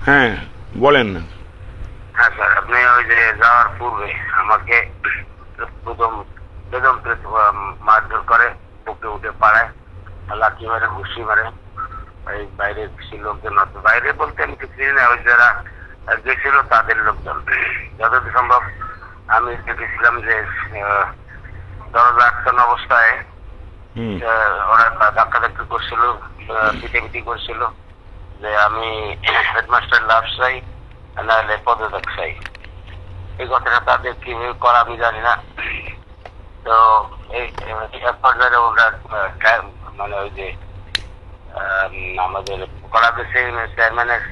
হ্যাঁ, বলেন না। হ্যাঁ স্যার, আপনি ওই যে যাওয়ার পূর্বে আমাকে প্রথম বেদম মারধর করে, বুকে উঠে পাড়ায়, লাঠি মারে, ঘুষি মারে। এই বাইরে কিছু লোকজন আছে, বাইরে বলতে আমি কিছু চিনি না, ওই যারা গেছিল তাদের লোকজন। যতদূর সম্ভব আমি দেখেছিলাম যে দরজা আটকানো অবস্থায় ওরা ধাক্কাধাক্কি করছিল, পিটাপিটি করছিল যে আমি হেডমাস্টার লাভ চাই, নাহলে পদত্যাগ চাই। এই কথাটা তাদের কিভাবে করা আমি জানি না। তো এই এক পর্যায়ে ওরা মানে ওই যে আমাদের করা গেছে চেয়ারম্যানের।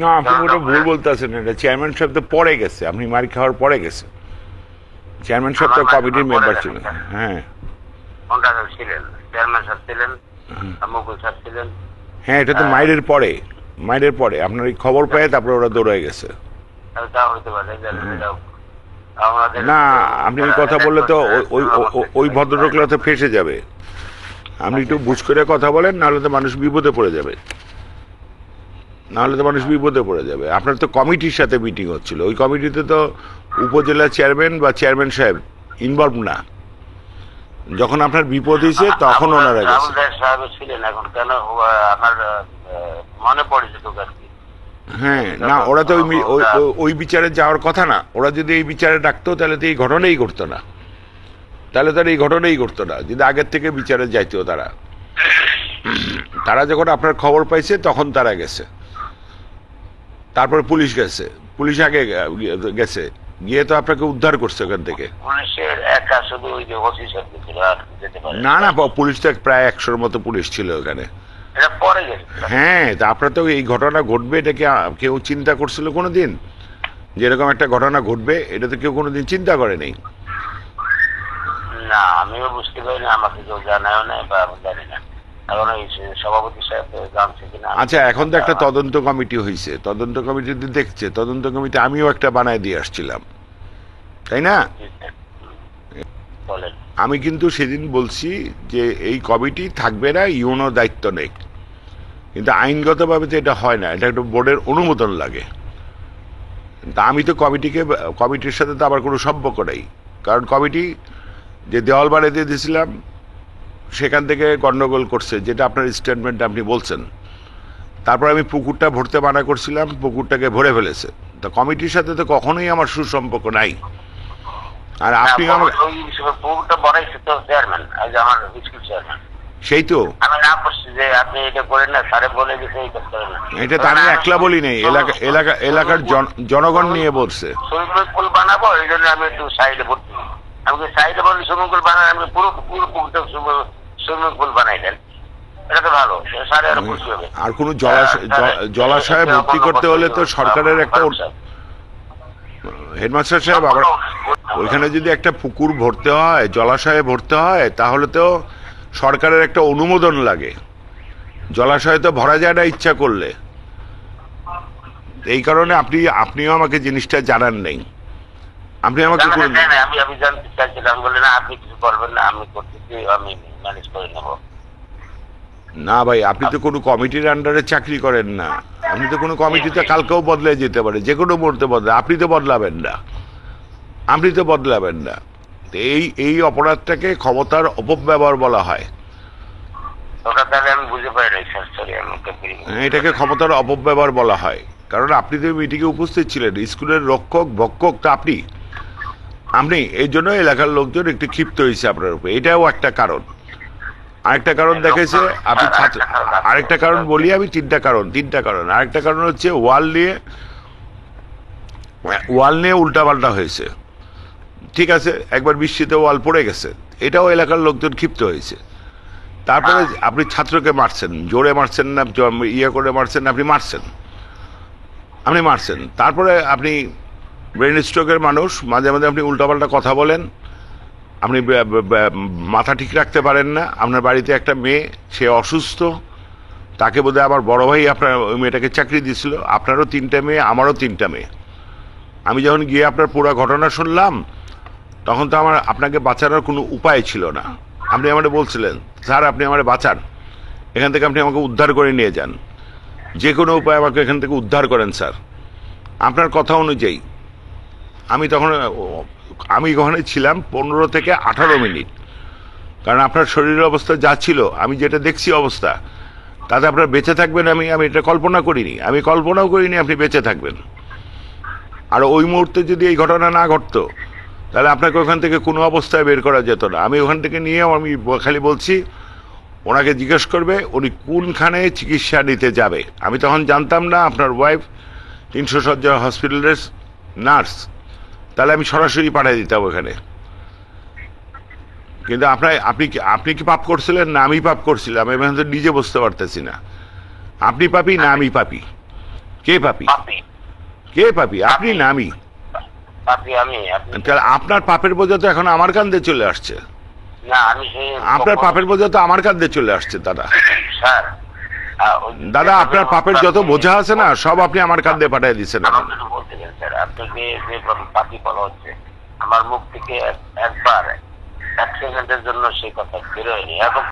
না, আপনি ওটা ভুল বলতেছেন। এটা চেয়ারম্যান সাহেব তো পরে গেছে, আপনি মার খাওয়ার পরে গেছে। চেয়ারম্যান সাহেব তো কমিটির মেম্বার ছিলেন। হ্যাঁ, ছিলেন চেয়ারম্যান সাহেব ছিলেন, মুকুল সাহেব ছিলেন। হ্যাঁ, এটা তো মাইরের পরে, মাইরের পরে আপনার এই খবর পেয়ে তারপরে ওরা দৌড়ে গেছে। তা হইতে পারে। না, আপনি এই কথা বললে তো ওই ভদ্রলোকরা তো ফেসে যাবে। আপনি একটু বুঝ করে কথা বলেন, নাহলে তো মানুষ বিপদে পড়ে যাবে। আপনার তো কমিটির সাথে মিটিং হচ্ছিল, ওই কমিটিতে তো উপজেলা চেয়ারম্যান বা চেয়ারম্যান সাহেব ইনভলভ না। যখন আপনার বিপদ হয়েছে তখন ওনারা গেছে। হ্যাঁ, না, ওরা তো ওই বিচারে যাওয়ার কথা না। ওরা যদি এই বিচারে ডাকতো তাহলে তো এই ঘটনাই ঘটতো না। যদি আগের থেকে বিচারে যাইতো তারা যখন আপনার খবর পাইছে তখন তারা গেছে। তারপরে পুলিশ গেছে, পুলিশ আগে গেছে, গিয়ে তো আপনাকে উদ্ধার করছে ওখান থেকে। না না, পুলিশ তো প্রায় 100-র মতো পুলিশ ছিল ওখানে। হ্যাঁ, তা আপনার তো এই ঘটনা ঘটবে এটা কি কেউ চিন্তা করছিল কোনোদিন? যে এরকম একটা ঘটনা ঘটবে এটা তো কেউ কোনোদিন চিন্তা করে নেই। না, আমিও বুঝতে পারি না, আমাকে কেউ জানাও না বা জানি না। সভাপতি সাহেব জানছে কিনা। আচ্ছা, এখন তো একটা তদন্ত কমিটি হয়েছে, তদন্ত কমিটি দেখছে। তদন্ত কমিটি আমিও একটা বানায় দিয়ে আসছিলাম, তাই না? আমি কিন্তু সেদিন বলছি যে এই কমিটি থাকবে না, ইউনো দায়িত্ব নেই। কিন্তু আইনগতভাবে তো এটা হয় না, এটা একটা বোর্ডের অনুমোদন লাগে। তা আমি তো কমিটির সাথে তো আবার কোনো সম্পর্ক নেই। কারণ কমিটি যে দেওয়াল বাড়িয়ে দিয়ে দিয়েছিলাম সেখান থেকে গন্ডগোল করছে, যেটা আপনার স্টেটমেন্ট আপনি বলছেন। তারপর আমি পুকুরটা ভরতে মানা করছিলাম, পুকুরটাকে ভরে ফেলেছে। তো কমিটির সাথে তো কখনোই আমার সুসম্পর্ক নাই। আর আপনি সেই তো এটা তো আমি একলা বলি নাই, এলাকার জনগণ নিয়ে বলছে। বানাবো এই জন্য আমি একটু সাইডে ভর্তি, আমাকে সাইডে বলি সুইমিং পুল বানান, আমি পুরো সুইমিং পুল বানাই দেন, এটা তো ভালো। আর কোন জলাশয়ে ভর্তি করতে হলে তো সরকারের একটা, হেডমাস্টার সাহেব, আবার ওইখানে যদি একটা পুকুর ভরতে হয়, জলাশয়ে ভরতে হয়, তাহলে তো সরকারের একটা অনুমোদন লাগে। জলাশয়ে তো ভরা যায় না ইচ্ছা করলে। এই কারণে আপনিও আমাকে জিনিসটা জানান নেই। আপনি আমাকে আমি জানতে চাইছিলাম, বলে না আপনি কিছু করবেন না, আমি করতেছি, আমি ম্যানেজ করে নেব। না ভাই, আপনি তো কোনো কমিটির আন্ডারে চাকরি করেন না। আপনি তো কোনো কমিটিতে কালকেও বদলে যেতে পারে, যে কোনো মুহূর্তে বদলে। আপনি তো বদলাবেন না। এই অপরাধটাকে ক্ষমতার অপব্যবহার বলা হয়। এটাকে ক্ষমতার অপব্যবহার বলা হয়। কারণ আপনি তো মিটিংয়ে উপস্থিত ছিলেন, স্কুলের রক্ষক ভক্ষক তো আপনি। এই জন্য এলাকার লোকজন একটু ক্ষিপ্ত হয়েছে আপনার উপরে, এটাও একটা কারণ। আরেকটা কারণ দেখেছে আপনি আরেকটা কারণ বলি আমি, তিনটা কারণ। আরেকটা কারণ হচ্ছে ওয়াল নিয়ে উল্টাপাল্টা হয়েছে। ঠিক আছে, একবার বৃষ্টিতে ওয়াল পড়ে গেছে, এটাও এলাকার লোকজন ক্ষিপ্ত হয়েছে। তারপরে আপনি ছাত্রকে মারছেন, জোরে মারছেন না, করে মারছেন, আপনি মারছেন। তারপরে আপনি ব্রেন স্ট্রোকের মানুষ, মাঝে মাঝে আপনি উল্টাপাল্টা কথা বলেন, আপনি মাথা ঠিক রাখতে পারেন না। আপনার বাড়িতে একটা মেয়ে, সে অসুস্থ, তাকে বোধহয় আমার বড় ভাই আপনার ওই মেয়েটাকে চাকরি দিয়েছিল। আপনারও 3টা মেয়ে, আমারও 3টা মেয়ে। আমি যখন গিয়ে আপনার পুরো ঘটনা শুনলাম, তখন তো আপনাকে বাঁচানোর কোনো উপায় ছিল না। আপনি আমাকে বলছিলেন, স্যার আপনি আমাকে বাঁচান, এখান থেকে আপনি আমাকে উদ্ধার করে নিয়ে যান। যে কোনো উপায়ে আমাকে এখান থেকে উদ্ধার করেন স্যার। আপনার কথা অনুযায়ী আমি ওখানে ছিলাম 15 থেকে 18 মিনিট, কারণ আপনার শরীরের অবস্থা যা ছিল, আমি যেটা দেখছি অবস্থা, তাতে আপনার বেঁচে থাকবেন আমি এটা কল্পনাও করিনি আপনি বেঁচে থাকবেন। আর ওই মুহূর্তে যদি এই ঘটনা না ঘটতো, তাহলে আপনাকে ওখান থেকে কোনো অবস্থায় বের করা যেত না। আমি ওখান থেকে নিয়ে আমি খালি বলছি ওনাকে জিজ্ঞেস করবে উনি কোনখানে চিকিৎসা নিতে যাবে। আমি তখন জানতাম না আপনার ওয়াইফ 300 শয্যা হসপিটালের নার্স, তাহলে আমি সরাসরি পাঠিয়ে দিতাম ওখানে। কিন্তু আপনি কি পাপ করছিলেন না আমি পাপ করছিলাম, আমি এখন তো নিজে বুঝতে পারতেছি না। আপনি পাপী না আমি পাপী? কে পাপী? আপনি না আমি? তাহলে আপনার পাপের বোঝা তো এখন আমার কাঁধে চলে আসছে। আপনার পাপের বোঝা তো আমার কাঁধে চলে আসছে দাদা। দাদা, আপনার পাপের যত বোঝা আছে না, সব আপনি আমার কাঁধে পাঠিয়ে দিচ্ছেন। আপনাকে যে পাপি বলা হচ্ছে, আমার মুখ থেকে একবার 1 সেকেন্ডের জন্য সেই কথা বেরোয়নি। এখন